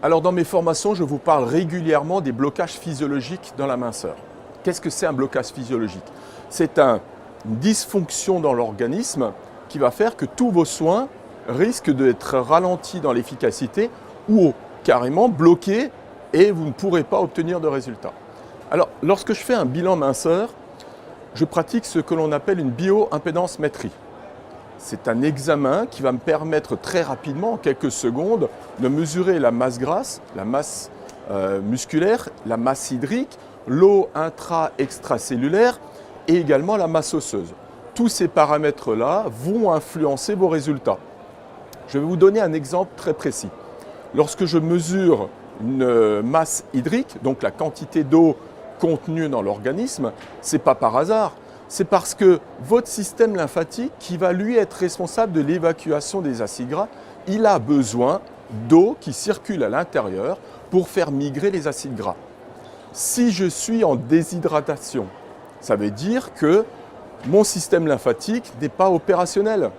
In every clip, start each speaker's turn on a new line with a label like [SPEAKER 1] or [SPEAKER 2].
[SPEAKER 1] Alors dans mes formations, je vous parle régulièrement des blocages physiologiques dans la minceur. Qu'est-ce que c'est un blocage physiologique? C'est une dysfonction dans l'organisme qui va faire que tous vos soins risquent d'être ralentis dans l'efficacité ou carrément bloqués et vous ne pourrez pas obtenir de résultats. Alors lorsque je fais un bilan minceur, je pratique ce que l'on appelle une bioimpédancemétrie. C'est un examen qui va me permettre très rapidement, en quelques secondes, de mesurer la masse grasse, la masse musculaire, la masse hydrique, l'eau intra-extracellulaire et également la masse osseuse. Tous ces paramètres-là vont influencer vos résultats. Je vais vous donner un exemple très précis. Lorsque je mesure une masse hydrique, donc la quantité d'eau contenue dans l'organisme, ce n'est pas par hasard. C'est parce que votre système lymphatique, qui va lui être responsable de l'évacuation des acides gras, il a besoin d'eau qui circule à l'intérieur pour faire migrer les acides gras. Si je suis en déshydratation, ça veut dire que mon système lymphatique n'est pas opérationnel.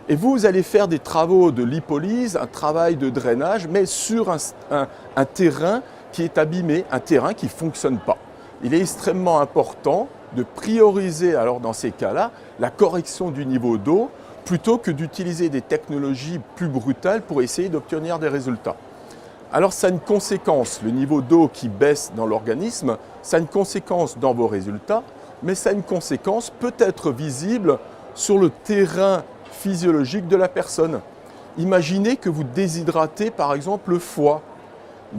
[SPEAKER 1] Et vous allez faire des travaux de lipolyse, un travail de drainage, mais sur un terrain qui est abîmé, un terrain qui ne fonctionne pas. Il est extrêmement important de prioriser alors dans ces cas-là la correction du niveau d'eau plutôt que d'utiliser des technologies plus brutales pour essayer d'obtenir des résultats. Alors ça a une conséquence, le niveau d'eau qui baisse dans l'organisme, ça a une conséquence dans vos résultats, mais ça a une conséquence peut-être visible sur le terrain physiologique de la personne. Imaginez que vous déshydratez par exemple le foie.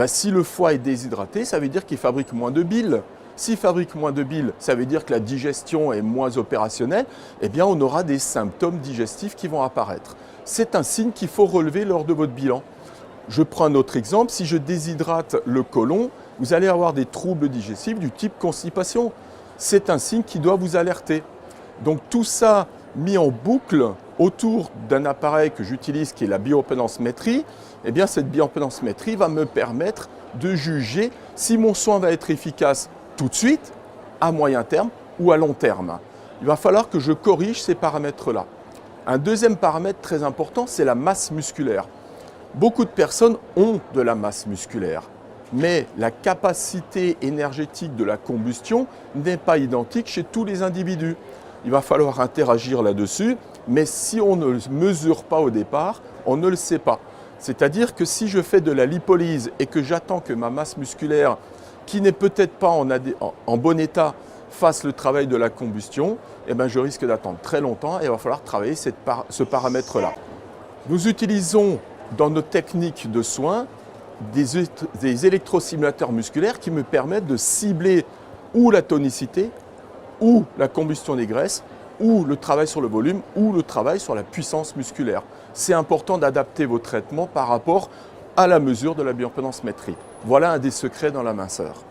[SPEAKER 1] Si le foie est déshydraté, ça veut dire qu'il fabrique moins de bile. S'il fabrique moins de bile, ça veut dire que la digestion est moins opérationnelle, eh bien on aura des symptômes digestifs qui vont apparaître. C'est un signe qu'il faut relever lors de votre bilan. Je prends un autre exemple, si je déshydrate le côlon, vous allez avoir des troubles digestifs du type constipation. C'est un signe qui doit vous alerter. Donc tout ça mis en boucle autour d'un appareil que j'utilise qui est la bioimpédancemétrie, eh bien cette bioimpédancemétrie va me permettre de juger si mon soin va être efficace tout de suite, à moyen terme ou à long terme. Il va falloir que je corrige ces paramètres-là. Un deuxième paramètre très important, c'est la masse musculaire. Beaucoup de personnes ont de la masse musculaire, mais la capacité énergétique de la combustion n'est pas identique chez tous les individus. Il va falloir interagir là-dessus, mais si on ne le mesure pas au départ, on ne le sait pas. C'est-à-dire que si je fais de la lipolyse et que j'attends que ma masse musculaire, qui n'est peut-être pas en bon état, fasse le travail de la combustion, eh bien je risque d'attendre très longtemps et il va falloir travailler ce paramètre-là. Nous utilisons dans nos techniques de soins des électrostimulateurs musculaires qui me permettent de cibler ou la tonicité, ou la combustion des graisses, ou le travail sur le volume, ou le travail sur la puissance musculaire. C'est important d'adapter vos traitements par rapport à la mesure de la bioimpédancemétrie. Voilà un des secrets dans la minceur.